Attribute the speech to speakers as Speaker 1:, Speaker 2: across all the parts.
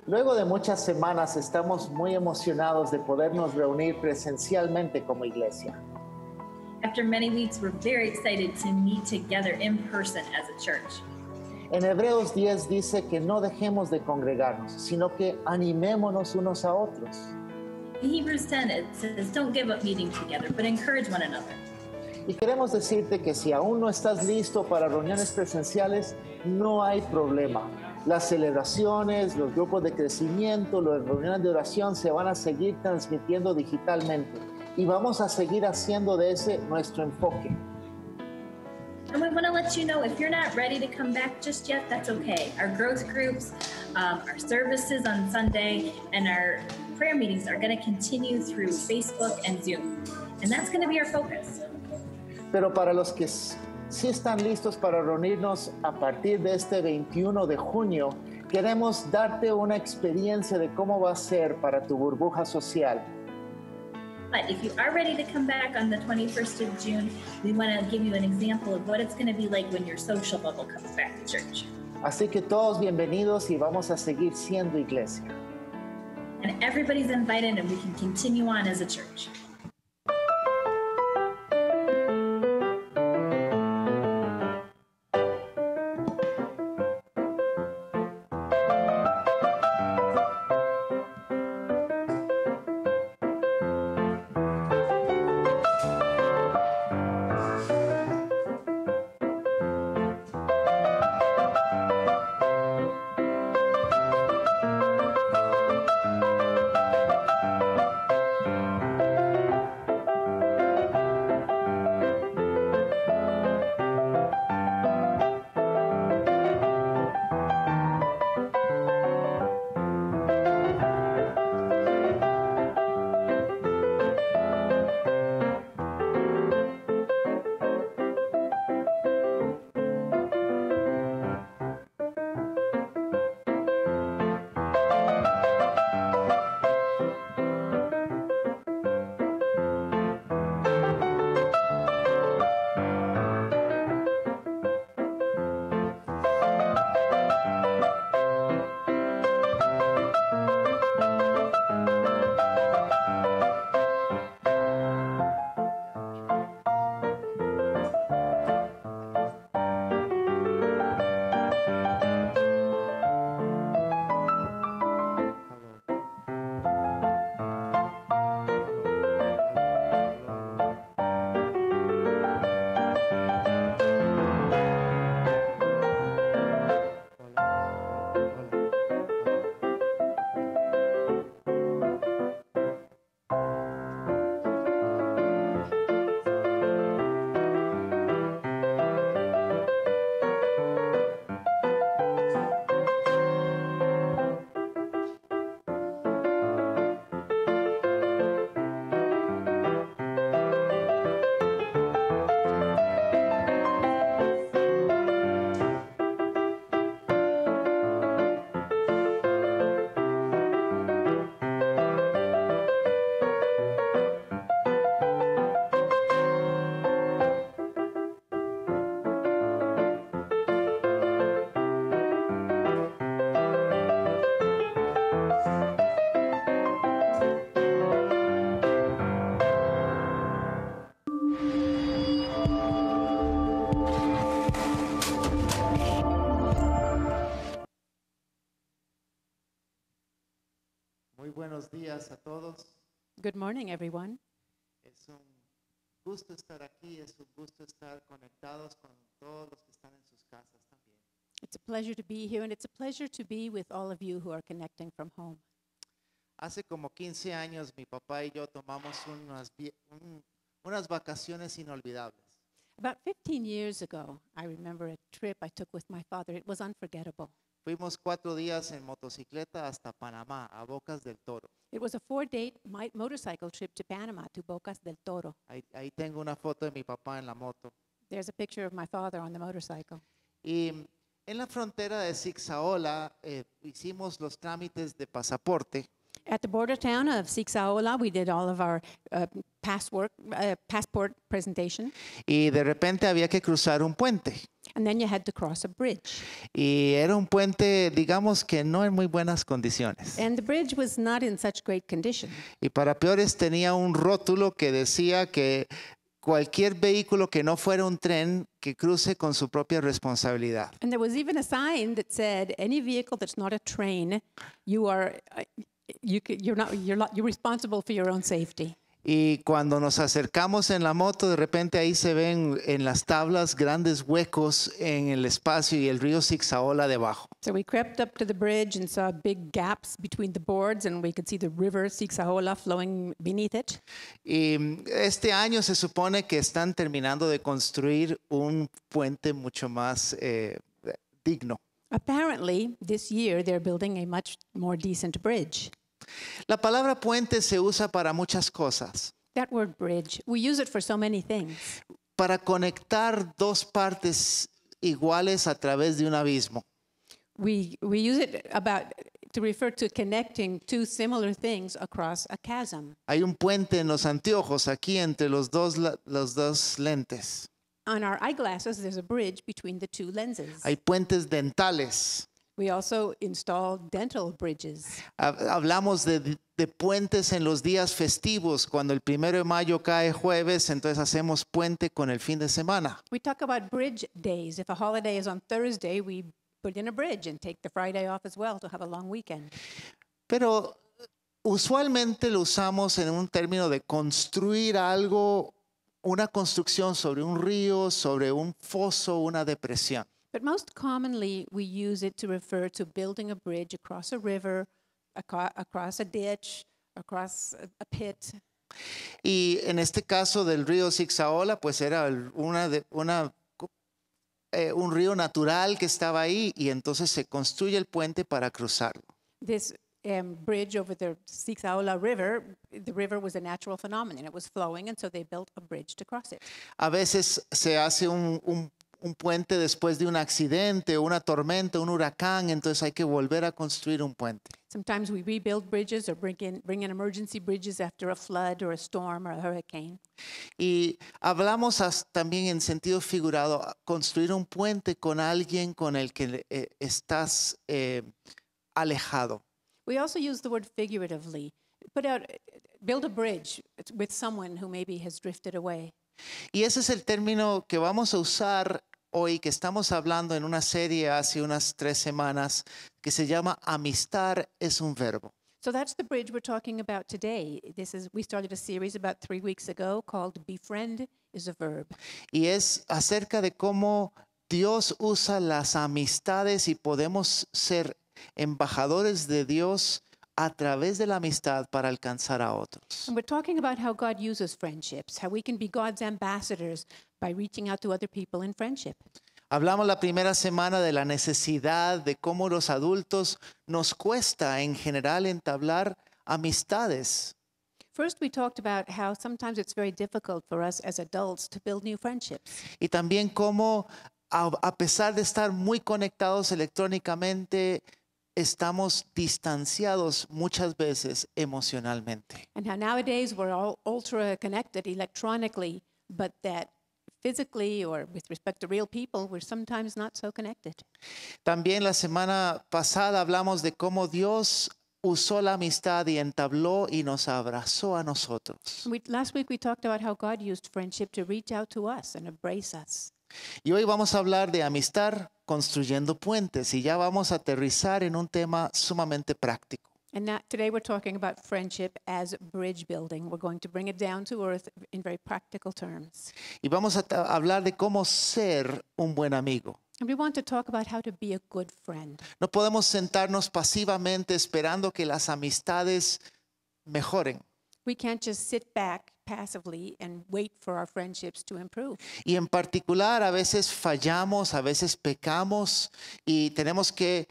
Speaker 1: Luego de muchas semanas estamos muy emocionados de podernos reunir presencialmente como iglesia.
Speaker 2: After many weeks, we're very excited to meet together in person as a church.
Speaker 1: En Hebreos 10 dice que no dejemos de congregarnos, sino que animémonos unos a otros.
Speaker 2: In Hebrews 10, it says, don't give up meeting together, but encourage one another.
Speaker 1: Y queremos decirte que si aún no estás listo para reuniones presenciales, no hay problema. Las celebraciones, los grupos de crecimiento, las reuniones de oración se van a seguir transmitiendo digitalmente y vamos a seguir haciendo de ese nuestro enfoque.
Speaker 2: And we want to let you know, if you're not ready to come back just yet, that's okay. Our growth groups, our services on Sunday, and our prayer meetings are going to continue through Facebook and Zoom. And that's going to be our focus.
Speaker 1: Pero para los que sí están listos para reunirnos a partir de este 21 de junio, queremos darte una experiencia de cómo va a ser para tu burbuja social.
Speaker 2: But if you are ready to come back on the 21st of June, we want to give you an example of what it's going to be like when your social bubble comes back to church.
Speaker 1: Así que todos bienvenidos y vamos a seguir siendo iglesia.
Speaker 2: And everybody's invited and we can continue on as a church.
Speaker 1: Muy buenos días a todos.
Speaker 3: Good morning, everyone.
Speaker 1: Es un gusto estar aquí, es un gusto estar conectados con todos los que están en sus casas también.
Speaker 3: It's a pleasure to be here, and it's a pleasure to be with all of you who are connecting from home.
Speaker 1: Hace como 15 años mi papá y yo tomamos unas vacaciones inolvidables.
Speaker 3: About 15 years ago, I remember a trip I took with my father. It was unforgettable.
Speaker 1: Fuimos 4 días en motocicleta hasta Panamá, a Bocas del Toro.
Speaker 3: It was a 4-day motorcycle trip to Panama, to Bocas del Toro.
Speaker 1: Ahí tengo una foto de mi papá en la moto.
Speaker 3: There's a picture of my father on the motorcycle.
Speaker 1: Y en la frontera de Zixaola hicimos los trámites de pasaporte
Speaker 3: At the border town of Siksaaola, we did all of our passport presentation,
Speaker 4: y de repente había que cruzar un puente.
Speaker 3: and then you had to cross a bridge.
Speaker 4: Y era un puente, digamos que no en muy buenas condiciones.
Speaker 3: And the bridge was not in such great condition.
Speaker 4: Y para peores tenía un rótulo que decía que cualquier vehículo que no fuera un tren que cruce con su propia responsabilidad.
Speaker 3: And there was even a sign that said, any vehicle that's not a train, you're responsible for your own safety.
Speaker 4: Y cuando nos acercamos en la moto, de repente ahí se ven en las tablas grandes huecos en el espacio y el río Siksaaola debajo.
Speaker 3: So we crept up to the bridge and saw big gaps between the boards, and we could see the river Siksaaola flowing beneath it.
Speaker 4: Y este año se supone que están terminando de construir un puente mucho más digno.
Speaker 3: Apparently, this year they're building a much more decent bridge.
Speaker 4: La palabra puente se usa para muchas cosas.
Speaker 3: That word bridge, we use it for so many things.
Speaker 4: Para conectar dos partes iguales a través de un abismo.
Speaker 3: We use it to refer to connecting two similar things across a chasm.
Speaker 4: Hay un puente en los anteojos aquí entre los dos lentes.
Speaker 3: On our eyeglasses, there's a bridge between the two lenses.
Speaker 4: Hay puentes dentales.
Speaker 3: We also install dental bridges.
Speaker 4: Hablamos de puentes en los días festivos. Cuando el 1 de mayo cae jueves, entonces hacemos puente con el fin de semana.
Speaker 3: We talk about bridge days. If a holiday is on Thursday, we put in a bridge and take the Friday off as well to have a long weekend.
Speaker 4: Pero usualmente lo usamos en un término de construir algo, una construcción sobre un río, sobre un foso, una depresión.
Speaker 3: But most commonly, we use it to refer to building a bridge across a river, across a ditch, across a pit.
Speaker 4: Y en este caso del río Siksaaola, pues era un río natural que estaba ahí y entonces se construye el puente para cruzarlo.
Speaker 3: This bridge over the Siksaaola River, the river was a natural phenomenon. It was flowing, and so they built a bridge to cross it.
Speaker 4: A veces se hace un puente después de un accidente, una tormenta, un huracán, entonces hay que volver a construir un puente.
Speaker 3: Sometimes we rebuild bridges or bring in emergency bridges after a flood or a storm or a hurricane.
Speaker 4: Y hablamos también en sentido figurado, construir un puente con alguien con el que estás alejado.
Speaker 3: We also use the word figuratively. Build a bridge with someone who maybe has drifted away.
Speaker 4: Y ese es el término que vamos a usar hoy, que estamos hablando en una serie hace unas 3 semanas, que se llama Amistad es un verbo.
Speaker 3: So that's the bridge we're talking about today. We started a series about 3 weeks ago called Befriend is a Verb.
Speaker 4: Y es acerca de cómo Dios usa las amistades y podemos ser embajadores de Dios a través de la amistad para alcanzar a otros.
Speaker 3: And we're talking about how God uses friendships, how we can be God's ambassadors by reaching out to other people in friendship.
Speaker 4: Hablamos la primera semana de la necesidad de cómo los adultos nos cuesta en general entablar amistades.
Speaker 3: First, we talked about how sometimes it's very difficult for us as adults to build new friendships.
Speaker 4: Y también cómo a pesar de estar muy conectados electrónicamente, estamos distanciados muchas veces emocionalmente.
Speaker 3: And how nowadays we're all ultra connected electronically, but that physically or with respect to real people, we're sometimes not so connected.
Speaker 4: También la semana pasada hablamos de cómo Dios usó la amistad y entabló y nos abrazó a nosotros.
Speaker 3: Last week we talked about how God used friendship to reach out to us and embrace us.
Speaker 4: Y hoy vamos a hablar de amistad construyendo puentes y ya vamos a aterrizar en un tema sumamente práctico.
Speaker 3: And today we're talking about friendship as bridge building. We're going to bring it down to earth in very practical terms.
Speaker 4: Y vamos a hablar de cómo ser un buen amigo.
Speaker 3: And we want to talk about how to be a good friend.
Speaker 4: No podemos sentarnos pasivamente esperando que las amistades mejoren.
Speaker 3: We can't just sit back passively and wait for our friendships to improve.
Speaker 4: Y en particular, a veces fallamos, a veces pecamos y tenemos que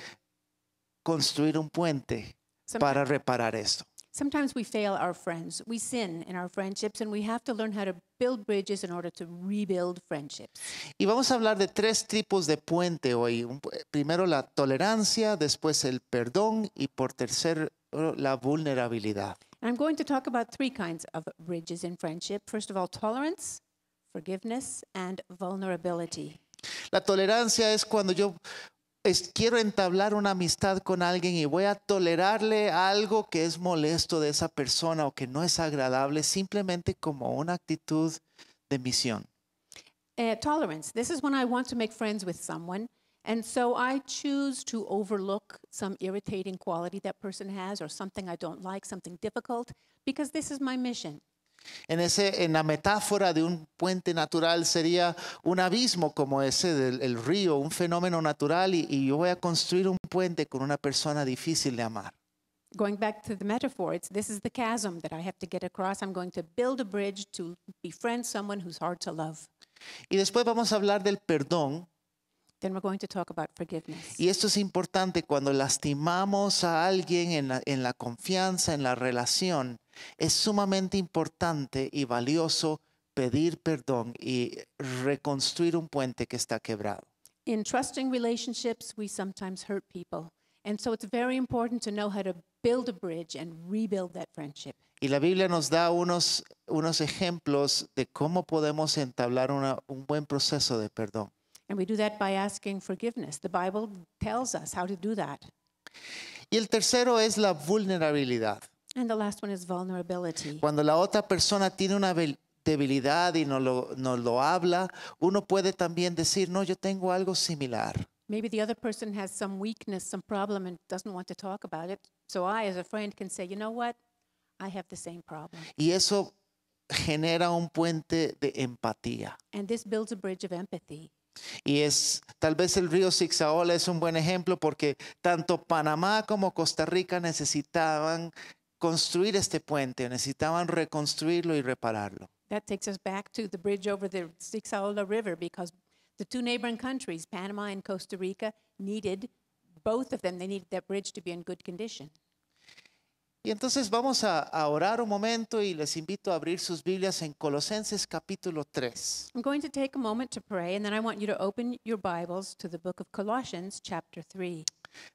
Speaker 4: construir un puente para reparar esto.
Speaker 3: Sometimes we fail our friends. We sin in our friendships, and we have to learn how to build bridges in order to rebuild friendships.
Speaker 4: Y vamos a hablar de 3 tipos de puente hoy. Primero la tolerancia, después el perdón y por tercer tercero, la vulnerabilidad.
Speaker 3: I'm going to talk about three kinds of bridges in friendship. First of all, tolerance, forgiveness, and vulnerability.
Speaker 4: La tolerancia es cuando yo quiero entablar una amistad con alguien y voy a tolerarle algo que es molesto de esa persona o que no es agradable, simplemente como una actitud de misión.
Speaker 3: Tolerance. This is when I want to make friends with someone, and so I choose to overlook some irritating quality that person has or something I don't like, something difficult, because this is my mission.
Speaker 4: En la metáfora de un puente natural sería un abismo como ese del río, un fenómeno natural y yo voy a construir un puente con una persona difícil de amar.
Speaker 3: Going back to the metaphor, this is the chasm that I have to get across. I'm going to build a bridge to befriend someone who's hard to love.
Speaker 4: Y después vamos a hablar del perdón.
Speaker 3: Then we're going to talk about forgiveness.
Speaker 4: Y esto es importante cuando lastimamos a alguien en la confianza, en la relación. Es sumamente importante y valioso pedir perdón y reconstruir un puente que está quebrado.
Speaker 3: In trusting relationships, we sometimes hurt people. And so it's very important to know how to build a bridge and rebuild that friendship.
Speaker 4: Y la Biblia nos da unos ejemplos de cómo podemos entablar un buen proceso de perdón.
Speaker 3: And we do that by asking forgiveness. The Bible tells us how to do that.
Speaker 4: Y el tercero es la vulnerabilidad.
Speaker 3: And the last one is vulnerability.
Speaker 4: Cuando la otra persona tiene una debilidad y nos lo habla, uno puede también decir, no, yo tengo algo similar.
Speaker 3: Maybe the other person has some weakness, some problem, and doesn't want to talk about it. So I, as a friend, can say, you know what? I have the same problem.
Speaker 4: Y eso genera un puente de empatía.
Speaker 3: And this builds a bridge of empathy.
Speaker 4: Y tal vez el río Sixaola es un buen ejemplo porque tanto Panamá como Costa Rica necesitaban construir este puente, necesitaban reconstruirlo y repararlo.
Speaker 3: That takes us back to the bridge over the Sixaola River because the two neighboring countries, Panama and Costa Rica, needed both of them. They needed that bridge to be in good condition.
Speaker 4: Y entonces vamos a orar un momento y les invito a abrir sus Biblias en Colosenses capítulo 3.
Speaker 3: I'm going to take a moment to pray, and then I want you to open your Bibles to the book of Colossians, chapter 3.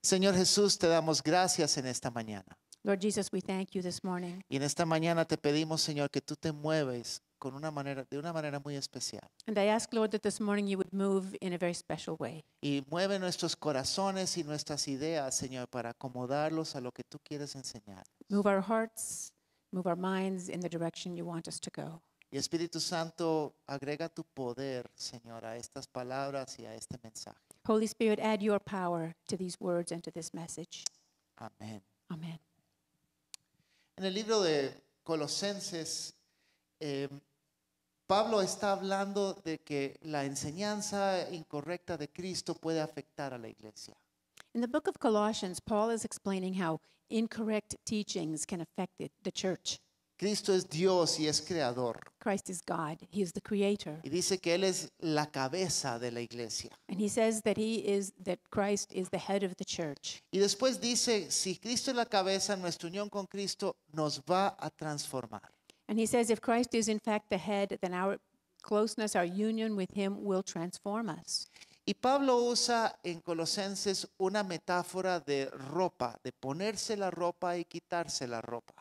Speaker 4: Señor Jesús, te damos gracias en esta mañana.
Speaker 3: Lord Jesus, we thank you this morning.
Speaker 4: Y en esta mañana te pedimos, Señor, que tú te mueves de una manera muy especial.
Speaker 3: And I ask, Lord, that this morning you would move in a very special way.
Speaker 4: Y mueve nuestros corazones y nuestras ideas, Señor, para acomodarlos a lo que tú quieres enseñar.
Speaker 3: Move our hearts, move our minds in the direction you want us to go.
Speaker 4: Y Espíritu Santo, agrega tu poder, Señor, a estas palabras y a este mensaje.
Speaker 3: Holy Spirit, add your power to these words and to this message.
Speaker 4: Amén.
Speaker 3: Amen.
Speaker 4: En el libro de Colosenses, Pablo está hablando de que la enseñanza incorrecta de Cristo puede afectar a la iglesia.
Speaker 3: In the book of Colossians, Paul is explaining how incorrect teachings can affect the church.
Speaker 4: Cristo es Dios y es creador.
Speaker 3: Christ is God. He is the creator.
Speaker 4: Y dice que Él es la cabeza de la iglesia.
Speaker 3: And he says that Christ is the head of the church.
Speaker 4: Y después dice, si Cristo es la cabeza, nuestra unión con Cristo nos va a transformar.
Speaker 3: And he says if Christ is in fact the head, then our closeness, our union with him will transform us.
Speaker 4: Y Pablo usa en Colosenses una metáfora de ropa, de ponerse la ropa y quitarse la ropa.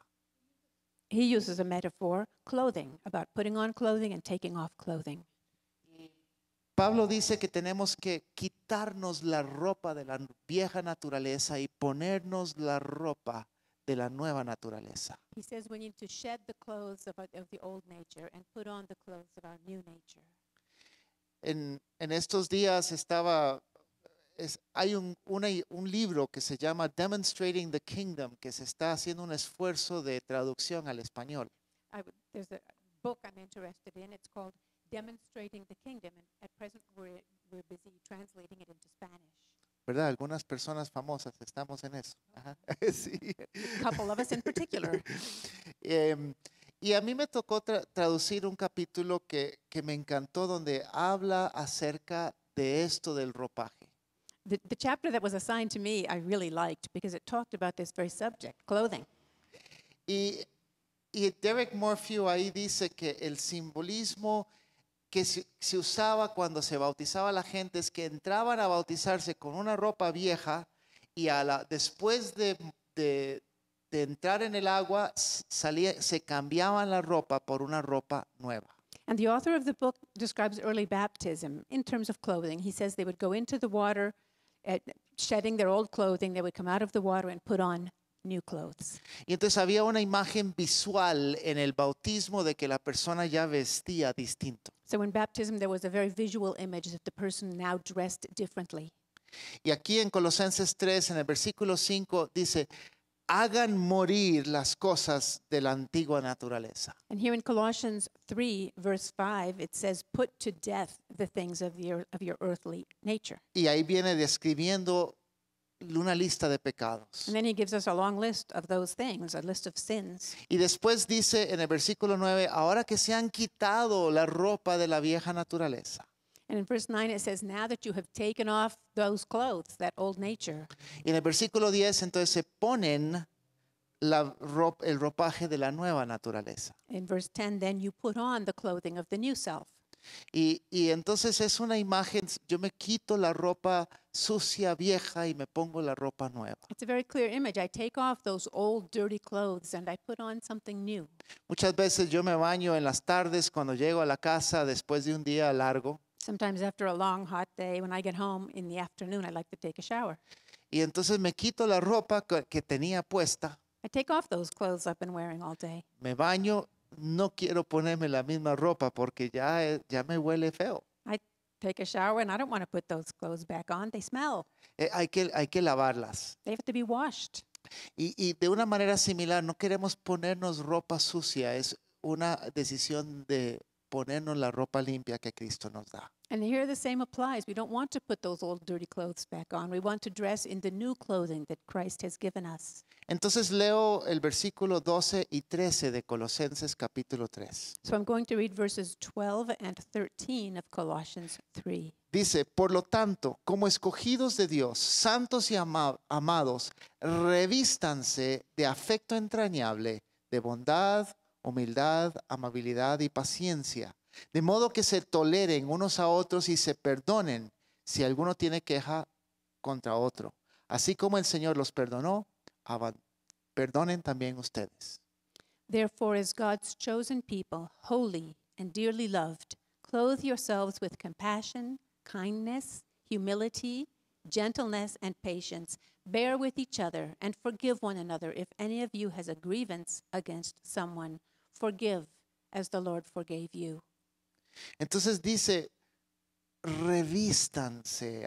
Speaker 3: He uses a metaphor, clothing, about putting on clothing and taking off clothing.
Speaker 4: Pablo dice que tenemos que quitarnos la ropa de la vieja naturaleza y ponernos la ropa de la nueva naturaleza.
Speaker 3: He says we need to shed the clothes of the old nature and put on the clothes of our new nature.
Speaker 4: En estos días hay un libro que se llama Demonstrating the Kingdom, que se está haciendo un esfuerzo de traducción al español.
Speaker 3: There's a book I'm interested in. It's called Demonstrating the Kingdom, and at present we're busy translating it into Spanish.
Speaker 4: ¿Verdad? Algunas personas famosas estamos en eso. Ajá. Sí.
Speaker 3: A couple of us in particular.
Speaker 4: Y a mí me tocó traducir un capítulo que me encantó, donde habla acerca de esto del ropaje.
Speaker 3: The chapter that was assigned to me I really liked because it talked about this very subject, clothing.
Speaker 4: Y Derek Morphew ahí dice que el simbolismo que se usaba cuando se bautizaba la gente es que entraban a bautizarse con una ropa vieja y después de de entrar en el agua, se cambiaban la ropa por una ropa nueva.
Speaker 3: And the author of the book describes early baptism in terms of clothing. He says they would go into the water, shedding their old clothing. They would come out of the water and put on new clothes.
Speaker 4: Y entonces había una imagen visual en el bautismo de que la persona ya vestía distinto.
Speaker 3: So in baptism, there was a very visual image that the person now dressed differently.
Speaker 4: Y aquí en Colosenses 3, en el versículo 5, dice, hagan morir las cosas de la antigua naturaleza.
Speaker 3: And here in Colossians 3, verse 5, it says, put to death the things of your earthly nature.
Speaker 4: Y ahí viene describiendo una lista de pecados.
Speaker 3: And then he gives us a long list of those things, a list of sins.
Speaker 4: Y después dice en el versículo 9, ahora que se han quitado la ropa de la vieja naturaleza.
Speaker 3: And in verse 9, it says, now that you have taken off those clothes, that old nature.
Speaker 4: Y en el versículo 10, entonces se ponen el ropaje de la nueva naturaleza.
Speaker 3: In verse 10, then you put on the clothing of the new self.
Speaker 4: Y entonces es una imagen, yo me quito la ropa sucia, vieja y me pongo la ropa nueva.
Speaker 3: It's a very clear image. I take off those old dirty clothes and I put on something new.
Speaker 4: Muchas veces yo me baño en las tardes cuando llego a la casa después de un día largo.
Speaker 3: Sometimes after a long, hot day, when I get home in the afternoon, I like to take a shower.
Speaker 4: Y entonces me quito la ropa que tenía puesta,
Speaker 3: I take off those clothes I've been wearing all day.
Speaker 4: me baño, no quiero ponerme la misma ropa porque ya me huele feo.
Speaker 3: I take a shower and I don't want to put those clothes back on. They smell.
Speaker 4: Hay que lavarlas.
Speaker 3: They have to be washed.
Speaker 4: Y de una manera similar, no queremos ponernos ropa sucia, es una decisión de ponernos la ropa limpia que Cristo nos da.
Speaker 3: And here the same applies. We don't want to put those old dirty clothes back on. We want to dress in the new clothing that Christ has given us.
Speaker 4: Entonces leo el versículo 12 y 13 de Colosenses capítulo 3.
Speaker 3: So I'm going to read verses 12 and 13 of Colossians 3.
Speaker 4: Dice, por lo tanto, como escogidos de Dios, santos y amados, revístanse de afecto entrañable, de bondad, humildad, amabilidad y paciencia, de modo que se toleren unos a otros y se perdonen si alguno tiene queja contra otro. Así como el Señor los perdonó, perdonen también ustedes.
Speaker 3: Therefore, as God's chosen people, holy and dearly loved, clothe yourselves with compassion, kindness, humility, gentleness, and patience. Bear with each other and forgive one another if any of you has a grievance against someone. Forgive as the Lord forgave you.
Speaker 4: Entonces dice, revístanse,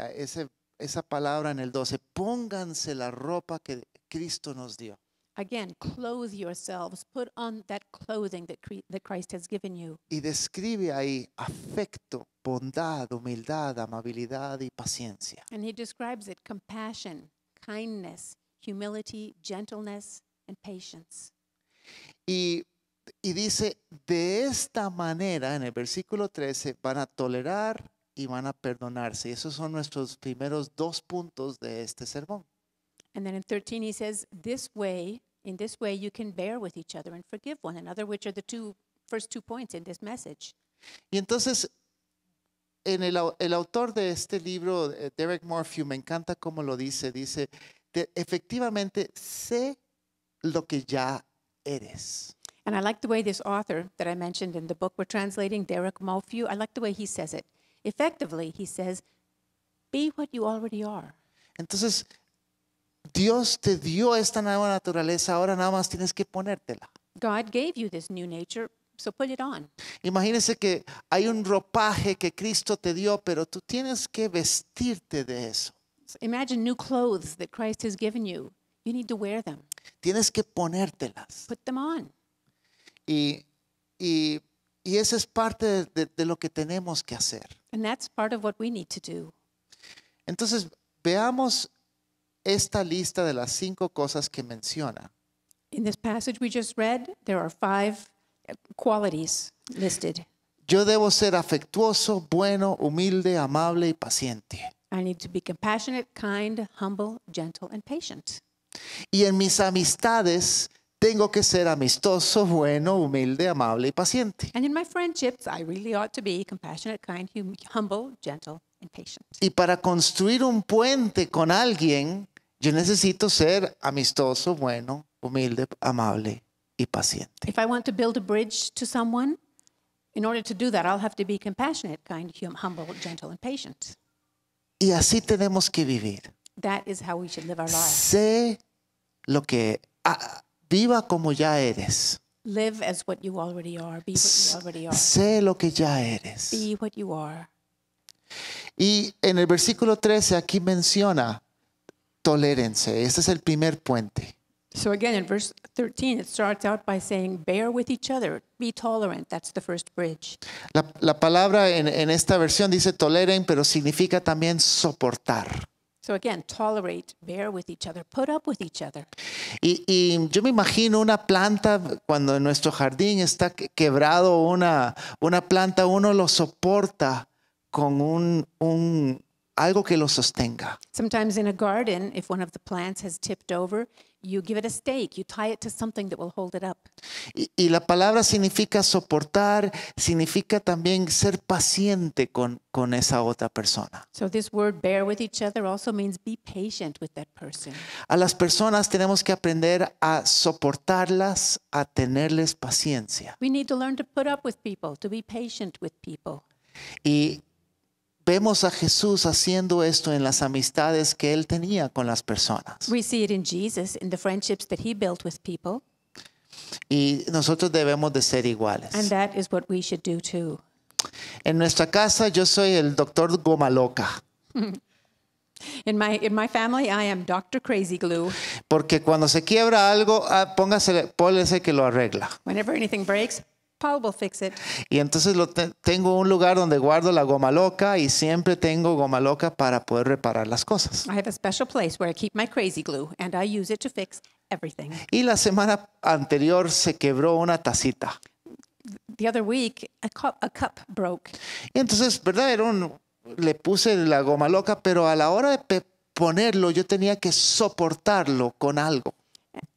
Speaker 4: esa palabra en el 12, pónganse la ropa que Cristo nos dio.
Speaker 3: Again, clothe yourselves. Put on that clothing that Christ has given you.
Speaker 4: Y describe ahí afecto, bondad, humildad, amabilidad y paciencia.
Speaker 3: And he describes it: compassion, kindness, humility, gentleness, and patience.
Speaker 4: Y dice, de esta manera, en el versículo 13, van a tolerar y van a perdonarse. Y esos son nuestros primeros 2 puntos de este sermón.
Speaker 3: And then in 13 he says, in this way you can bear with each other and forgive one another, which are the first two points in this message.
Speaker 4: Y entonces, el autor de este libro, Derek Morphew, me encanta cómo lo dice, efectivamente, sé lo que ya eres.
Speaker 3: And I like the way this author that I mentioned in the book we're translating, Derek Morphew, I like the way he says it. Effectively, he says, be what you already are.
Speaker 4: Entonces, Dios te dio esta nueva naturaleza, ahora nada más tienes que ponértela.
Speaker 3: God gave you this new nature, so put it on.
Speaker 4: Imagínese que hay un ropaje que Cristo te dio, pero tú tienes que vestirte de eso.
Speaker 3: So imagine new clothes that Christ has given you. You need to wear them.
Speaker 4: Tienes que ponértelas.
Speaker 3: Put them on.
Speaker 4: Y eso es parte de lo que tenemos que hacer.
Speaker 3: And that's part of what we need to do.
Speaker 4: Entonces, veamos esta lista de las 5 cosas que menciona.
Speaker 3: In this passage we just read, there are 5 qualities listed.
Speaker 4: Yo debo ser afectuoso, bueno, humilde, amable y paciente.
Speaker 3: I need to be compassionate, kind, humble, gentle, and patient.
Speaker 4: Y en mis amistades tengo que ser amistoso, bueno, humilde, amable y paciente.
Speaker 3: And in my friendships, I really ought to be compassionate, kind, humble, gentle, and patient.
Speaker 4: Y para construir un puente con alguien, Yo necesito ser amistoso, bueno, humilde, amable y paciente.
Speaker 3: If I want to build a bridge to someone, in order to do that, I'll have to be compassionate, kind, humble, gentle, and patient.
Speaker 4: Y así tenemos que vivir.
Speaker 3: That is how we should live our lives.
Speaker 4: Sé lo que, viva como ya eres.
Speaker 3: Live as what you already are. Be what you already are.
Speaker 4: Sé lo que ya eres.
Speaker 3: Be what you are.
Speaker 4: Y en el versículo 13 aquí menciona, tolérense. Este es el primer puente.
Speaker 3: So again, in verse 13, it starts out by saying, bear with each other, be tolerant. That's the first bridge.
Speaker 4: La palabra en esta versión dice toleren, pero significa también soportar.
Speaker 3: So again, tolerate, bear with each other, put up with each other.
Speaker 4: Y yo me imagino una planta, cuando en nuestro jardín está quebrado una planta, uno lo soporta con algo que lo sostenga.
Speaker 3: Sometimes in a garden, if one of the plants has tipped over, you give it a stake, you tie it to something that will hold it up.
Speaker 4: Y la palabra significa soportar, significa también ser paciente con esa otra persona.
Speaker 3: So this word bear with each other also means be patient with that person.
Speaker 4: A las personas tenemos que aprender a soportarlas, a tenerles paciencia.
Speaker 3: We need to learn to put up with people, to be patient with people.
Speaker 4: Y vemos a Jesús haciendo esto en las amistades que él tenía con las personas.
Speaker 3: We see it in Jesus, in the friendships that he built with people,
Speaker 4: Y nosotros debemos de ser iguales.
Speaker 3: and that is what we should do too.
Speaker 4: En nuestra casa yo soy el doctor Goma Loca,
Speaker 3: In my family, I am Dr. Crazy Glue.
Speaker 4: porque cuando se quiebra algo, póngase que lo arregla.
Speaker 3: Whenever anything breaks, Paul will fix it.
Speaker 4: Y entonces tengo un lugar donde guardo la goma loca y siempre tengo goma loca para poder reparar las cosas.
Speaker 3: I have a special place where I keep my crazy glue, and I use it to fix everything.
Speaker 4: Y la semana anterior se quebró una tacita.
Speaker 3: The other week, a cup broke.
Speaker 4: Y entonces, ¿verdad? Le puse la goma loca, pero a la hora de ponerlo yo tenía que soportarlo con algo.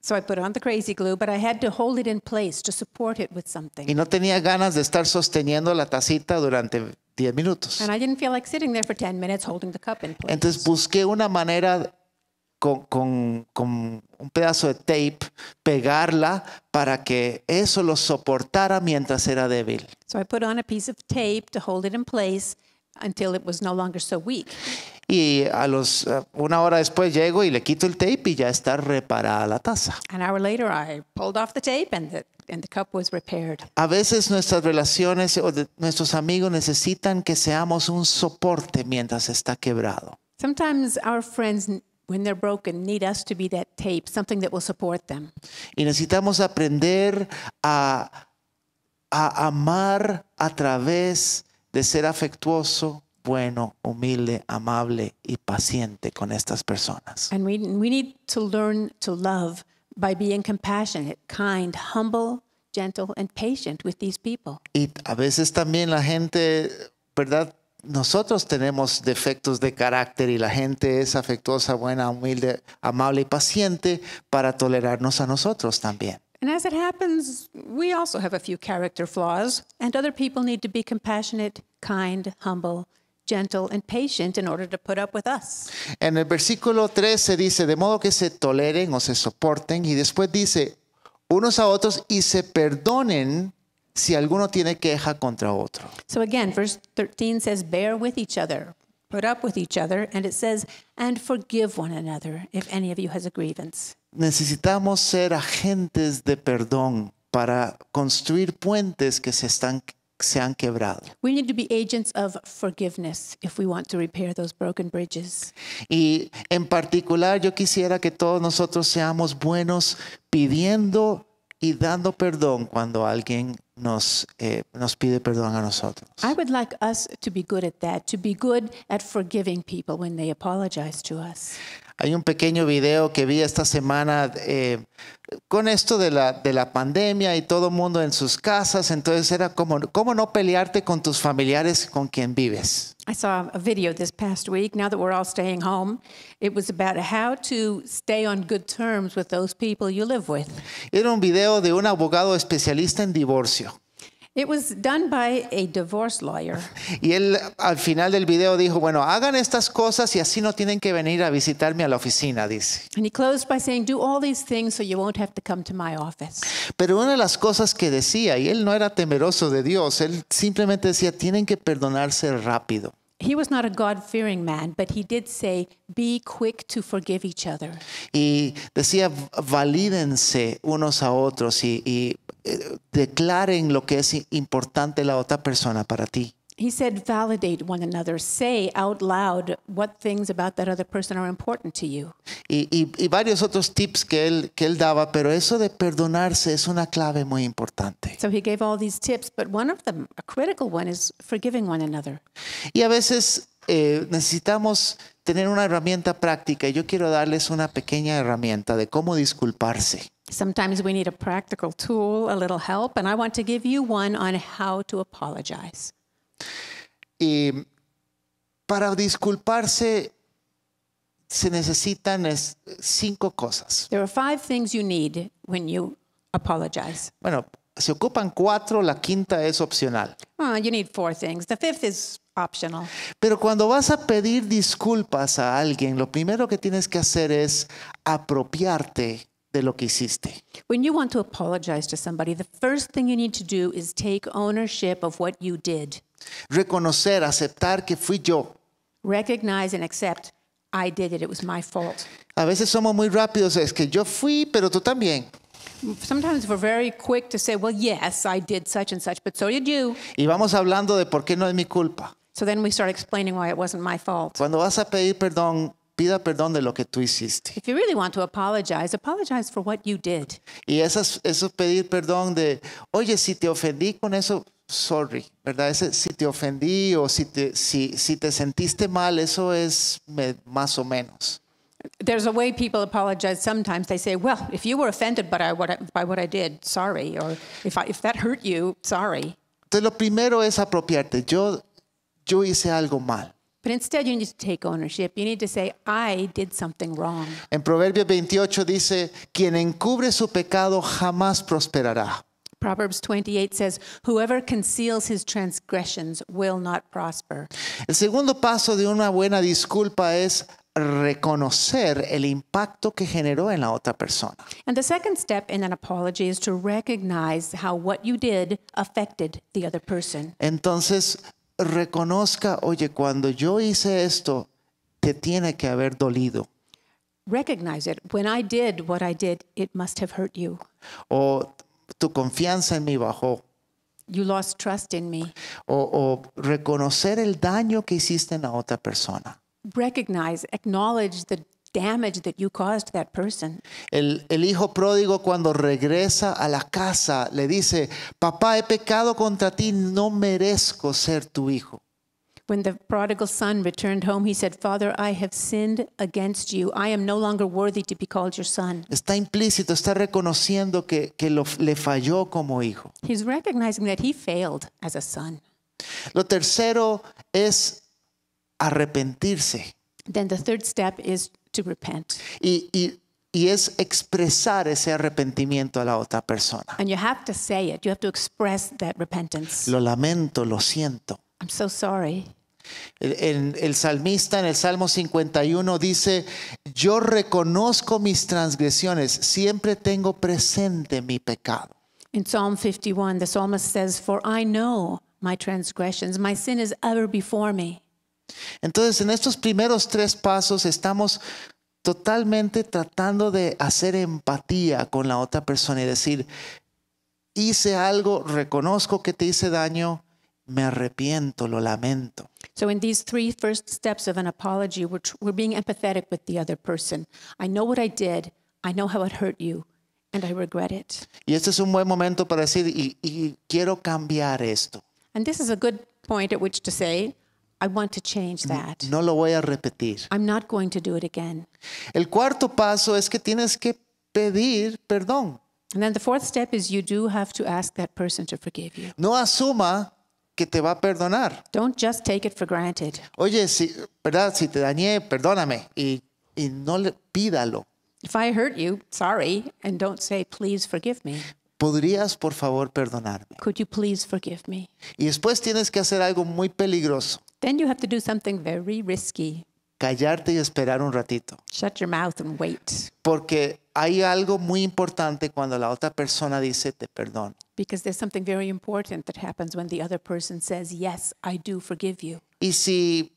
Speaker 3: So I put on the crazy glue, but I had to hold it in place to support it with something.
Speaker 4: Y no tenía ganas de estar sosteniendo la tacita durante 10 minutos.
Speaker 3: And I didn't feel like sitting there for 10 minutes holding the cup in place.
Speaker 4: Entonces busqué una manera con un pedazo de tape, pegarla para que eso lo soportara mientras era débil.
Speaker 3: So I put on a piece of tape to hold it in place until it was no longer so weak.
Speaker 4: Y una hora después llego y le quito el tape y ya está reparada la taza.
Speaker 3: An hour later, I pulled off the tape and the cup was repaired.
Speaker 4: A veces nuestras relaciones o nuestros amigos necesitan que seamos un soporte mientras está quebrado.
Speaker 3: Sometimes our friends, when they're broken, need us to be that tape, something that will support them.
Speaker 4: Y necesitamos aprender a amar a través de ser afectuoso, bueno, humilde, amable y paciente con estas personas.
Speaker 3: And we need to learn to love by being compassionate, kind, humble, gentle, and patient with these people.
Speaker 4: Y a veces también la gente, ¿verdad? Nosotros tenemos defectos de carácter y la gente es afectuosa, buena, humilde, amable y paciente para tolerarnos a nosotros también.
Speaker 3: And as it happens, we also have a few character flaws, and other people need to be compassionate, kind, humble, gentle, and patient in order to put up with us.
Speaker 4: En el versículo 13 dice, de modo que se toleren o se soporten, y después dice, unos a otros y se perdonen si alguno tiene queja contra otro.
Speaker 3: So again, verse 13 says, bear with each other, put up with each other, and it says, and forgive one another if any of you has a grievance.
Speaker 4: Necesitamos ser agentes de perdón para construir puentes que se han quebrado.
Speaker 3: We need to be agents of forgiveness if we want to repair those broken bridges.
Speaker 4: Y en particular yo quisiera que todos nosotros seamos buenos pidiendo y dando perdón cuando alguien nos pide perdón a nosotros.
Speaker 3: I would like us to be good at that, to be good at forgiving people when they apologize to us.
Speaker 4: Hay un pequeño video que vi esta semana con esto de la pandemia y todo el mundo en sus casas. Entonces era como, ¿cómo no pelearte con tus familiares con quien vives?
Speaker 3: I saw a video this past week, now that we're all staying home. It was about how to stay on good terms with those people you live with.
Speaker 4: Era un video de un abogado especialista en divorcio.
Speaker 3: It was done by a divorce lawyer.
Speaker 4: Y él al final del video dijo, bueno, hagan estas cosas y así no tienen que venir a visitarme a la oficina, dice.
Speaker 3: And he closed by saying, do all these things so you won't have to come to my office.
Speaker 4: Pero una de las cosas que decía, y él no era temeroso de Dios, él simplemente decía, tienen que perdonarse rápido.
Speaker 3: He was not a God-fearing man, but he did say, be quick to forgive each other.
Speaker 4: Y decía, valídense unos a otros y declaren lo que es importante la otra persona para ti.
Speaker 3: He said, validate one another. Say out loud what things about that other person are important to you.
Speaker 4: Y varios otros tips que él daba, pero eso de perdonarse es una clave muy importante.
Speaker 3: So he gave all these tips, but one of them, a critical one, is forgiving one another.
Speaker 4: Y a veces necesitamos tener una herramienta práctica. Y yo quiero darles una pequeña herramienta de cómo disculparse.
Speaker 3: Sometimes we need a practical tool, a little help, and I want to give you one on how to apologize.
Speaker 4: Y para disculparse se necesitan 5 cosas.
Speaker 3: There are 5 things you need when you apologize.
Speaker 4: Bueno, se ocupan 4, la quinta es opcional.
Speaker 3: You need 4 things. The 5th is optional.
Speaker 4: Pero cuando vas a pedir disculpas a alguien, lo primero que tienes que hacer es apropiarte de lo que hiciste.
Speaker 3: When you want to apologize to somebody, the first thing you need to do is take ownership of what you did.
Speaker 4: Reconocer, aceptar que fui yo.
Speaker 3: Recognize and accept, I did it, it was my fault.
Speaker 4: A veces somos muy rápidos, es que yo fui, pero tú también.
Speaker 3: Sometimes we're very quick to say, well, yes, I did such and such, but so did you.
Speaker 4: Y vamos hablando de por qué no es mi culpa.
Speaker 3: So then we start explaining why it wasn't my fault.
Speaker 4: Cuando vas a pedir perdón, pida perdón de lo que tú hiciste.
Speaker 3: If you really want to apologize, apologize for what you did.
Speaker 4: Y eso pedir perdón de, oye, si te ofendí con eso, sorry, ¿verdad? Si te ofendí o si te sentiste mal, eso es más o menos.
Speaker 3: There's a way people apologize sometimes. They say, well, if you were offended by what I did, sorry. Or if that hurt you, sorry.
Speaker 4: Entonces lo primero es apropiarte. Yo hice algo mal.
Speaker 3: But instead, you need to take ownership. You need to say, I did something wrong.
Speaker 4: En Proverbios 28 dice, quien encubre su pecado jamás prosperará.
Speaker 3: Proverbs 28 says, whoever conceals his transgressions will not prosper.
Speaker 4: El segundo paso de una buena disculpa es reconocer el impacto que generó en la otra persona.
Speaker 3: And the second step in an apology is to recognize how what you did affected the other person.
Speaker 4: Entonces, reconozca, oye, cuando yo hice esto, te tiene que haber dolido.
Speaker 3: Recognize it. When I did what I did, it must have hurt you.
Speaker 4: O tu confianza en mí bajó.
Speaker 3: You lost trust in me.
Speaker 4: O reconocer el daño que hiciste en la otra persona.
Speaker 3: Recognize, acknowledge the damage that you caused that person.
Speaker 4: El hijo pródigo cuando regresa a la casa le dice, papá, he pecado contra ti, no merezco ser tu hijo.
Speaker 3: When the prodigal son returned home, he said, Father, I have sinned against you. I am no longer worthy to be called your son.
Speaker 4: Está implícito, está reconociendo que le falló como hijo.
Speaker 3: He's recognizing that he failed as a son.
Speaker 4: Lo tercero es arrepentirse.
Speaker 3: Then the third step is to repent.
Speaker 4: Y es expresar ese arrepentimiento a la otra persona.
Speaker 3: And you have to say it. You have to express that repentance.
Speaker 4: Lo lamento, lo siento.
Speaker 3: I'm so sorry.
Speaker 4: El salmista en el Salmo 51 dice, yo reconozco mis transgresiones, siempre tengo presente mi pecado.
Speaker 3: In Psalm 51, the psalmist says, for I know my transgressions. My sin is ever before me.
Speaker 4: Entonces, en estos primeros 3 pasos estamos totalmente tratando de hacer empatía con la otra persona y decir, hice algo, reconozco que te hice daño, me arrepiento, lo lamento.
Speaker 3: So in these 3 first steps of an apology, we're being empathetic with the other person. I know what I did. I know how it hurt you. And I regret it.
Speaker 4: Y este es un buen momento para decir, y quiero cambiar esto.
Speaker 3: And this is a good point at which to say, I want to change that.
Speaker 4: No lo voy a repetir.
Speaker 3: I'm not going to do it again.
Speaker 4: El cuarto paso es que tienes que pedir perdón.
Speaker 3: And then the 4th step is you do have to ask that person to forgive you.
Speaker 4: No asuma que te va a perdonar.
Speaker 3: Don't just take it for granted.
Speaker 4: Oye, ¿verdad? Si te dañé, perdóname. Y no le pídalo.
Speaker 3: If I hurt you, sorry, and don't say, please forgive me.
Speaker 4: ¿podrías por favor perdonarme?
Speaker 3: Could you please forgive me?
Speaker 4: Y después tienes que hacer algo muy peligroso,
Speaker 3: Then you have to do something very risky.
Speaker 4: callarte y esperar un ratito.
Speaker 3: Shut your mouth and wait.
Speaker 4: Porque hay algo muy importante cuando la otra persona dice te perdono.
Speaker 3: Because there's something very important that happens when the other person says, yes, I do forgive you.
Speaker 4: Y si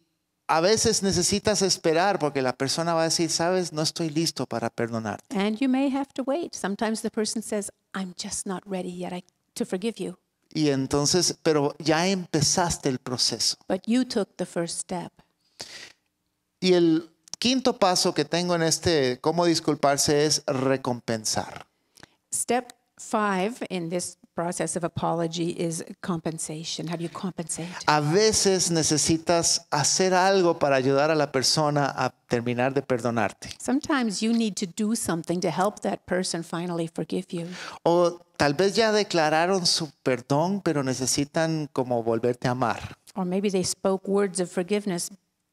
Speaker 4: a veces necesitas esperar porque la persona va a decir, sabes, no estoy listo para perdonar.
Speaker 3: And you may have to wait. Sometimes the person says, I'm just not ready yet to forgive you.
Speaker 4: Y entonces, pero ya empezaste el proceso.
Speaker 3: But you took the first step.
Speaker 4: Y el quinto paso que tengo en este cómo disculparse es recompensar.
Speaker 3: Step 5 in this process of apology is compensation. How do you compensate?
Speaker 4: A veces necesitas hacer algo para ayudar a la persona a terminar de perdonarte.
Speaker 3: Sometimes you need to do something to help that person finally forgive you.
Speaker 4: O tal vez ya declararon su perdón, pero necesitan como volverte a amar.
Speaker 3: Or maybe they spoke words of forgiveness,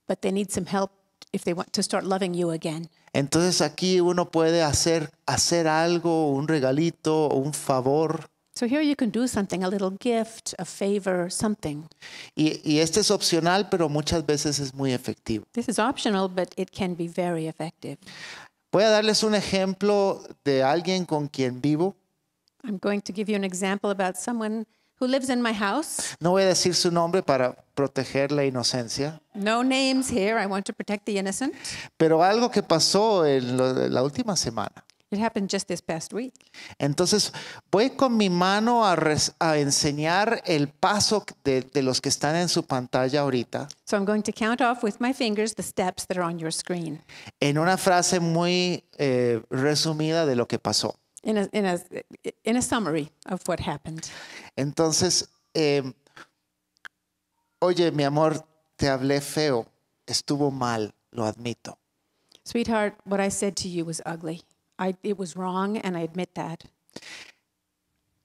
Speaker 3: but they need some help if they want to start loving you again.
Speaker 4: Entonces aquí uno puede hacer algo, un regalito, un favor.
Speaker 3: So here you can do something, a little gift, a favor, something.
Speaker 4: Y este es opcional, pero muchas veces es muy efectivo.
Speaker 3: This is optional, but it can be very effective.
Speaker 4: Voy a darles un ejemplo de alguien con quien vivo.
Speaker 3: I'm going to give you an example about someone who lives in my house.
Speaker 4: No voy a decir su nombre para proteger la inocencia,
Speaker 3: No names here. I want to protect the innocent.
Speaker 4: pero algo que pasó en la última semana.
Speaker 3: It happened just this past week.
Speaker 4: Entonces, voy con mi mano a enseñar el paso de los que están en su pantalla ahorita,
Speaker 3: So I'm going to count off with my fingers the steps that are on your screen
Speaker 4: en una frase muy resumida de lo que pasó.
Speaker 3: in a summary of what happened.
Speaker 4: Entonces, oye, mi amor, te hablé feo, estuvo mal, lo admito.
Speaker 3: Sweetheart, what I said to you was ugly. It was wrong, and I admit that.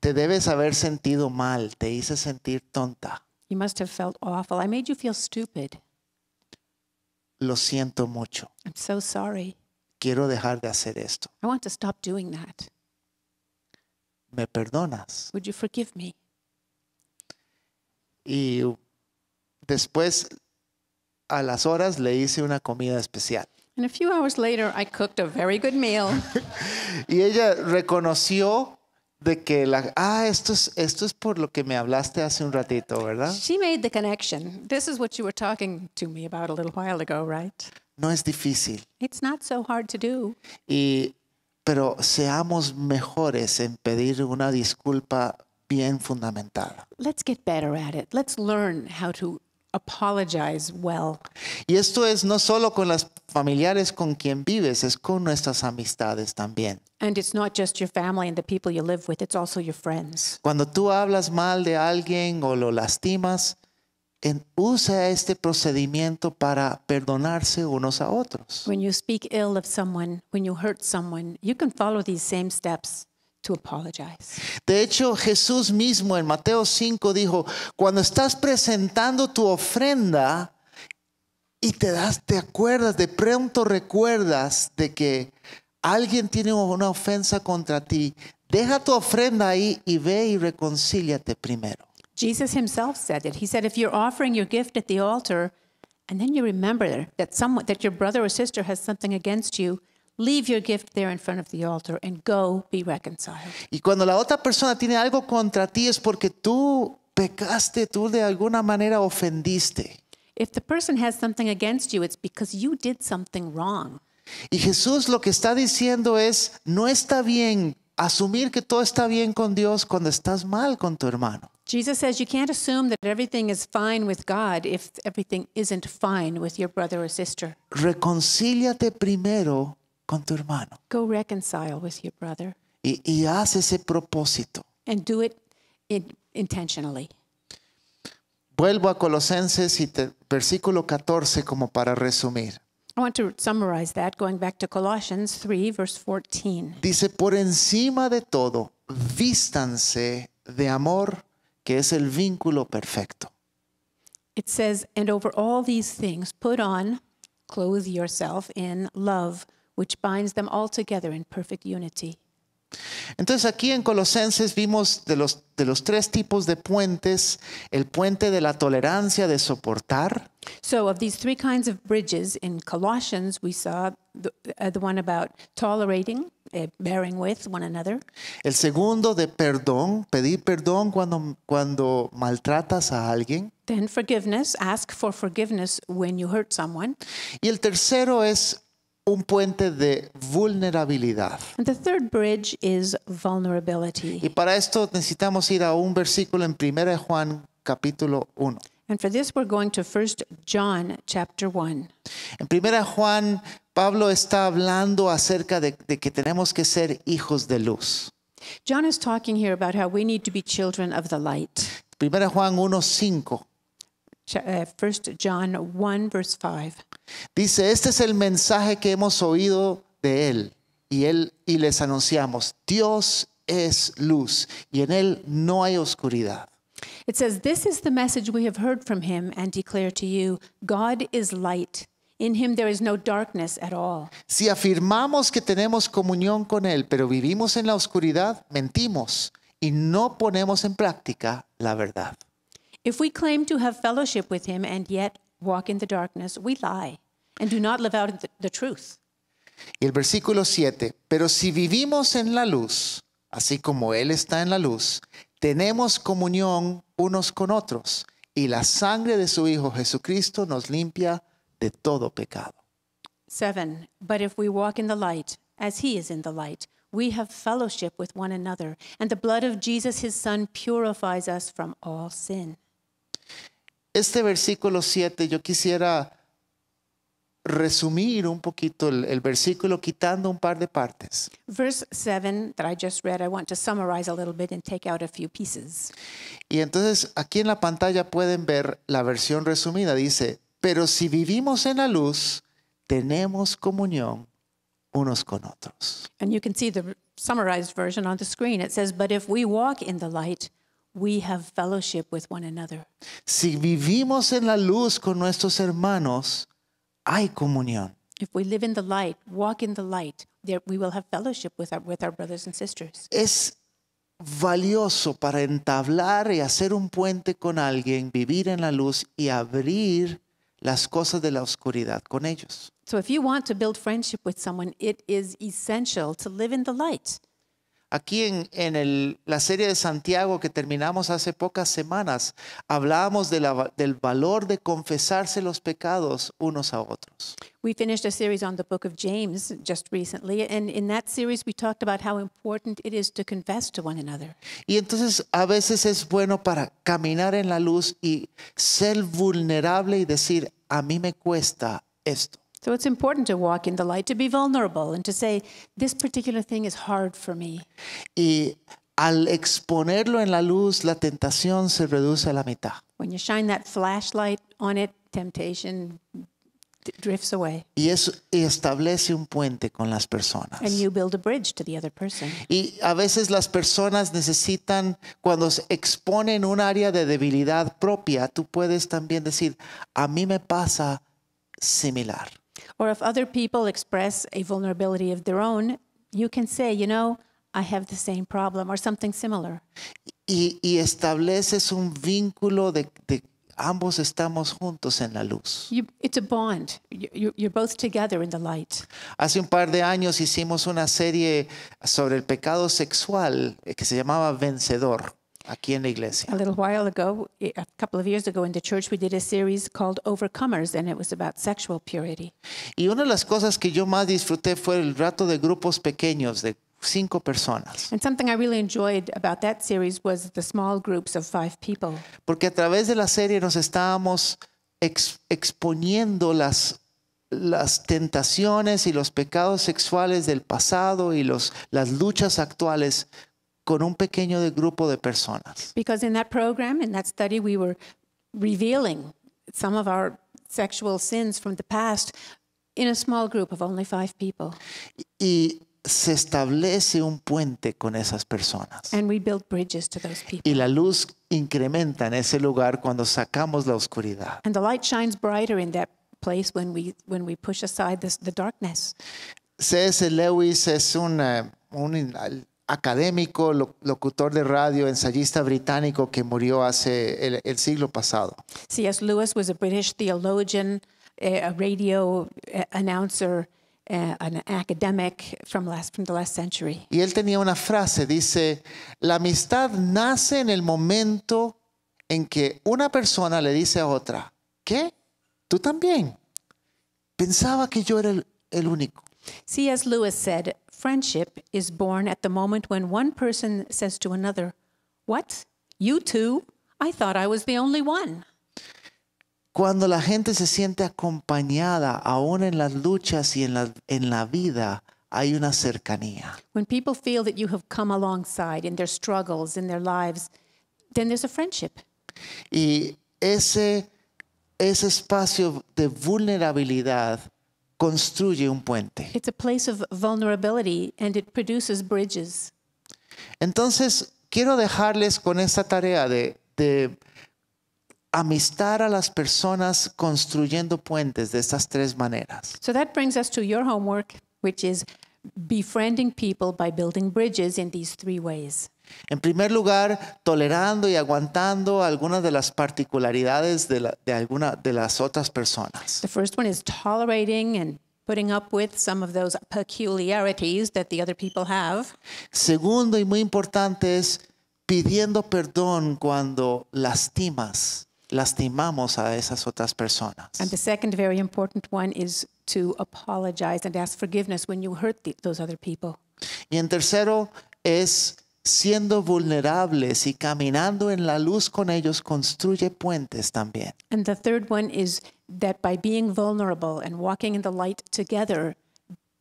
Speaker 4: Te debes haber sentido mal, te hice sentir tonta.
Speaker 3: You must have felt awful. I made you feel stupid.
Speaker 4: Lo siento mucho.
Speaker 3: I'm so sorry.
Speaker 4: Quiero dejar de hacer esto.
Speaker 3: I want to stop doing that.
Speaker 4: ¿Me perdonas?
Speaker 3: Would you forgive me?
Speaker 4: Y después, a las horas, le hice una comida especial.
Speaker 3: And a few hours later, I cooked a very good meal.
Speaker 4: Y ella reconoció de que esto es por lo que me hablaste hace un ratito, ¿verdad?
Speaker 3: She made the connection. This is what you were talking to me about a little while ago, right?
Speaker 4: No es difícil.
Speaker 3: It's not so hard to do.
Speaker 4: Pero seamos mejores en pedir una disculpa bien fundamentada.
Speaker 3: Let's get better at it. Let's learn how to apologize well.
Speaker 4: Y esto es no solo con las familiares con quien vives, es con nuestras amistades también.
Speaker 3: And it's not just your family and the people you live with, it's also your friends.
Speaker 4: Cuando tú hablas mal de alguien o lo lastimas, usa este procedimiento para perdonarse unos a otros.
Speaker 3: When you speak ill of someone, when you hurt someone, you can follow these same steps to apologize.
Speaker 4: De hecho, Jesús mismo en Mateo 5 dijo, cuando estás presentando tu ofrenda y te acuerdas, de pronto recuerdas de que alguien tiene una ofensa contra ti, deja tu ofrenda ahí y ve y reconcíliate primero.
Speaker 3: Jesus himself said it. He said, if you're offering your gift at the altar and then you remember that your brother or sister has something against you, leave your gift there in front of the altar and go be reconciled.
Speaker 4: Y cuando la otra persona tiene algo contra ti es porque tú pecaste, tú de alguna manera ofendiste.
Speaker 3: If the person has something against you, it's because you did something wrong.
Speaker 4: Y Jesús lo que está diciendo es, no está bien asumir que todo está bien con Dios cuando estás mal con tu hermano.
Speaker 3: Jesus says you can't assume that everything is fine with God if everything isn't fine with your brother or sister.
Speaker 4: Reconcíliate primero con tu hermano.
Speaker 3: Go reconcile with your brother
Speaker 4: Y haz ese propósito.
Speaker 3: and do it intentionally.
Speaker 4: Vuelvo a Colosenses versículo 14 como para resumir.
Speaker 3: I want to summarize that going back to Colossians 3, verse 14.
Speaker 4: Dice, por encima de todo, vístanse de amor, que es el vínculo perfecto.
Speaker 3: It says, and over all these things, clothe yourself in love, which binds them all together in perfect unity.
Speaker 4: Entonces aquí en Colosenses vimos de los tres tipos de puentes, el puente de la tolerancia, de soportar,
Speaker 3: So, of these three kinds of bridges in Colossians, we saw the one about tolerating, bearing with one another.
Speaker 4: el segundo de perdón, pedir perdón cuando maltratas a alguien,
Speaker 3: Then forgiveness, ask for forgiveness when you hurt someone.
Speaker 4: y el tercero es un puente de vulnerabilidad.
Speaker 3: And the third bridge is vulnerability.
Speaker 4: Y para esto necesitamos ir a un versículo en 1 Juan capítulo 1.
Speaker 3: And for this, we're going to 1 John chapter 1.
Speaker 4: En 1 Juan, Pablo está hablando acerca de que tenemos que ser hijos de luz.
Speaker 3: John is talking here about how we need to be children of the light.
Speaker 4: 1 Juan 1:5
Speaker 3: 1 John 1, verse 5.
Speaker 4: dice, este es el mensaje que hemos oído de él y les anunciamos, Dios es luz y en él no hay oscuridad.
Speaker 3: It says, "This is the message we have heard from him and declare to you. God is light. In him there is no darkness at all."
Speaker 4: Si afirmamos que tenemos comunión con él, pero vivimos en la oscuridad, mentimos y no ponemos en práctica la verdad.
Speaker 3: If we claim to have fellowship with him and yet walk in the darkness, we lie and do not live out the truth.
Speaker 4: Y el versículo 7, pero si vivimos en la luz, así como él está en la luz, tenemos comunión unos con otros y la sangre de su Hijo Jesucristo nos limpia de todo pecado.
Speaker 3: 7. But if we walk in the light, as he is in the light, we have fellowship with one another, and the blood of Jesus his Son purifies us from all sin.
Speaker 4: Este versículo 7 yo quisiera resumir un poquito el versículo quitando un par de partes.
Speaker 3: Verse 7 that I just read, I want to summarize a little bit and take out a few pieces.
Speaker 4: Y entonces aquí en la pantalla pueden ver la versión resumida. Dice, pero si vivimos en la luz, tenemos comunión unos con otros.
Speaker 3: And you can see the summarized version on the screen. It says, but if we walk in the light, we have fellowship with one another.
Speaker 4: Si vivimos en la luz con nuestros hermanos, hay comunión.
Speaker 3: If we live in the light, walk in the light, there we will have fellowship with our brothers and sisters.
Speaker 4: Es valioso para entablar y hacer un puente con alguien, vivir en la luz y abrir las cosas de la oscuridad con ellos.
Speaker 3: So if you want to build friendship with someone, it is essential to live in the light.
Speaker 4: Aquí en la serie de Santiago que terminamos hace pocas semanas, hablábamos del valor de confesarse los pecados unos a otros.
Speaker 3: We finished a series on the book of James just recently, and in that series we talked about how important it is to confess to one another.
Speaker 4: Y entonces a veces es bueno para caminar en la luz y ser vulnerable y decir, a mí me cuesta esto.
Speaker 3: So it's important to walk in the light, to be vulnerable, and to say, this particular thing is hard for me.
Speaker 4: Y al exponerlo en la luz, la tentación se reduce a la mitad.
Speaker 3: When you shine that flashlight on it, temptation drifts away,
Speaker 4: Y eso establece un puente con las personas.
Speaker 3: and you build a bridge to the other person.
Speaker 4: Y a veces las personas necesitan, cuando se exponen un área de debilidad propia, tú puedes también decir, a mí me pasa similar.
Speaker 3: Or if other people express a vulnerability of their own, you can say, you know, I have the same problem or something similar.
Speaker 4: Y estableces un vínculo de ambos estamos juntos en la luz.
Speaker 3: It's a bond. You're both together in the light.
Speaker 4: Hace un par de años hicimos una serie sobre el pecado sexual que se llamaba Vencedor, aquí en la iglesia.
Speaker 3: A little while ago, a couple of years ago in the church, we did a series called Overcomers, and it was about sexual purity.
Speaker 4: Y una de las cosas que yo más disfruté fue el rato de grupos pequeños de 5 personas.
Speaker 3: And something I really enjoyed about that series was the small groups of 5 people.
Speaker 4: Porque a través de la serie nos estábamos exponiendo las tentaciones y los pecados sexuales del pasado y las luchas actuales con un pequeño grupo de personas.
Speaker 3: Because in that program, in that study, we were revealing some of our sexual sins from the past in a small group of only 5 people.
Speaker 4: Y se establece un puente con esas personas.
Speaker 3: And we build bridges to those people.
Speaker 4: Y la luz incrementa en ese lugar cuando sacamos la oscuridad.
Speaker 3: And the light shines brighter in that place when we push aside the darkness.
Speaker 4: C.S. Lewis es académico, locutor de radio, ensayista británico que murió hace el siglo pasado.
Speaker 3: C.S. Lewis was a British theologian, a radio announcer, an academic from the last century.
Speaker 4: Y él tenía una frase, dice, la amistad nace en el momento en que una persona le dice a otra, ¿qué? ¿Tú también? Pensaba que yo era el único.
Speaker 3: C.S. Lewis said, friendship is born at the moment when one person says to another, what? You too? I thought I was the only one.
Speaker 4: Cuando la gente se siente acompañada, aún en las luchas y en la vida, hay una cercanía.
Speaker 3: When people feel that you have come alongside in their struggles, in their lives, then there's a friendship.
Speaker 4: Y ese espacio de vulnerabilidad construye un puente.
Speaker 3: It's a place of vulnerability and it produces bridges.
Speaker 4: Entonces, quiero dejarles con esta tarea de amistar a las personas construyendo puentes de estas tres maneras.
Speaker 3: So that brings us to your homework, which is befriending people by building bridges in these three ways.
Speaker 4: En primer lugar, tolerando y aguantando algunas de las particularidades de alguna de las otras personas.
Speaker 3: The first one is tolerating and putting up with some of those peculiarities that the other people have.
Speaker 4: Segundo y muy importante es pidiendo perdón cuando lastimamos a esas otras personas.
Speaker 3: And the second very important one is to apologize and ask forgiveness when you hurt those other people.
Speaker 4: Y en tercero es siendo vulnerables y caminando en la luz con ellos construye puentes también.
Speaker 3: And the third one is that by being vulnerable and walking in the light together,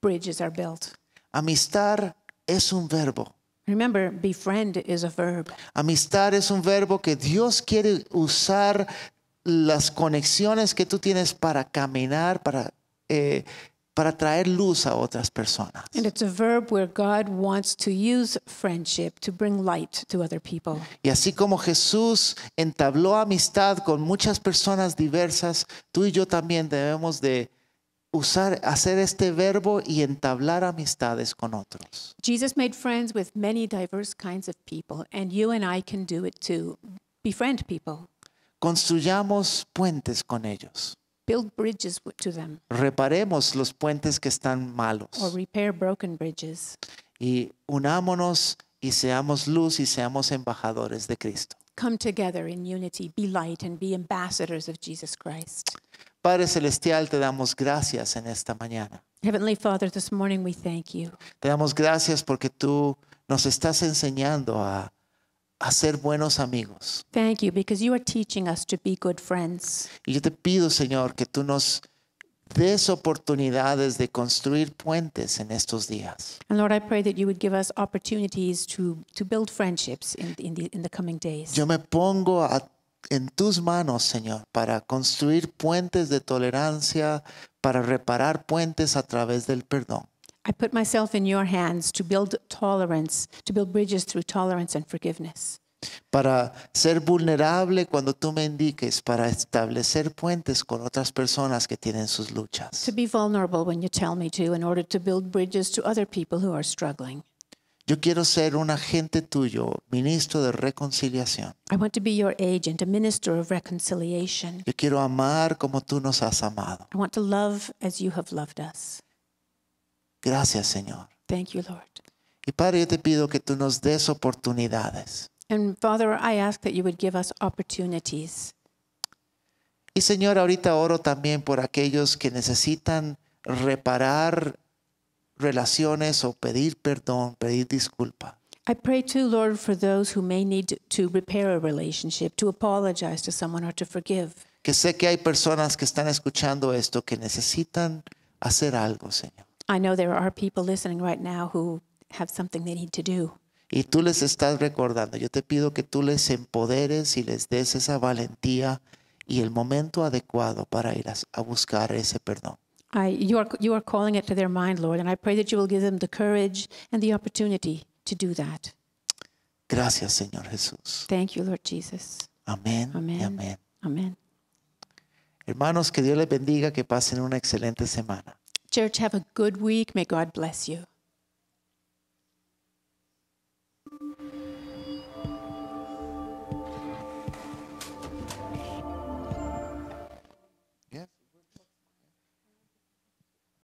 Speaker 3: bridges are built.
Speaker 4: Amistar es un verbo.
Speaker 3: Remember, befriend is a verb.
Speaker 4: Amistar es un verbo que Dios quiere usar las conexiones que tú tienes para caminar, para traer luz a otras personas.
Speaker 3: And it's a verb where God wants to use friendship to bring light to other people.
Speaker 4: Y así como Jesús entabló amistad con muchas personas diversas, tú y yo también debemos de hacer este verbo y entablar amistades con otros.
Speaker 3: Jesus made friends with many diverse kinds of people, and you and I can do it too. Befriend people.
Speaker 4: Construyamos puentes con ellos.
Speaker 3: Build bridges to them,
Speaker 4: Reparemos los puentes que están malos.
Speaker 3: or repair broken bridges.
Speaker 4: Y unámonos y seamos luz y seamos embajadores de Cristo.
Speaker 3: Come together in unity, be light, and be ambassadors of Jesus Christ.
Speaker 4: Padre Celestial, te damos gracias en esta mañana.
Speaker 3: Heavenly Father, this morning we thank you.
Speaker 4: Te damos gracias porque tú nos estás enseñando a ser buenos amigos.
Speaker 3: Thank you because you are teaching us to be good friends.
Speaker 4: Y yo te pido, Señor, que tú nos des oportunidades de construir puentes en estos días.
Speaker 3: And Lord, I pray that you would give us opportunities to build friendships in the coming days.
Speaker 4: Yo me pongo en tus manos, Señor, para construir puentes de tolerancia, para reparar puentes a través del perdón.
Speaker 3: I put myself in your hands to build tolerance, to build bridges through tolerance and forgiveness.
Speaker 4: Para ser vulnerable cuando tú me indiques, para establecer puentes con otras personas que tienen sus luchas.
Speaker 3: To be vulnerable when you tell me to, in order to build bridges to other people who are struggling.
Speaker 4: Yo quiero ser un agente tuyo, ministro de reconciliación.
Speaker 3: I want to be your agent, a minister of reconciliation.
Speaker 4: Yo quiero amar como tú nos has amado.
Speaker 3: I want to love as you have loved us.
Speaker 4: Gracias, Señor.
Speaker 3: Thank you, Lord.
Speaker 4: Y Padre, yo te pido que tú nos des oportunidades.
Speaker 3: And Father, I ask that you would give us opportunities.
Speaker 4: Y Señor, ahorita oro también por aquellos que necesitan reparar relaciones o pedir perdón, pedir disculpa.
Speaker 3: I pray too, Lord, for those who may need to repair a relationship, to apologize to someone or to forgive.
Speaker 4: Que sé que hay personas que están escuchando esto que necesitan hacer algo, Señor.
Speaker 3: I know there are people listening right now who have something they need to do.
Speaker 4: Y tú les estás recordando. Yo te pido que tú les empoderes y les des esa valentía y el momento adecuado para ir a buscar ese perdón.
Speaker 3: You are calling it to their mind, Lord, and I pray that you will give them the courage and the opportunity to do that.
Speaker 4: Gracias, Señor Jesús.
Speaker 3: Thank you, Lord Jesus.
Speaker 4: Amén y
Speaker 3: Amen.
Speaker 4: amén.
Speaker 3: Amen.
Speaker 4: Hermanos, que Dios les bendiga, que pasen una excelente semana.
Speaker 3: Church, have a good week. May God bless you.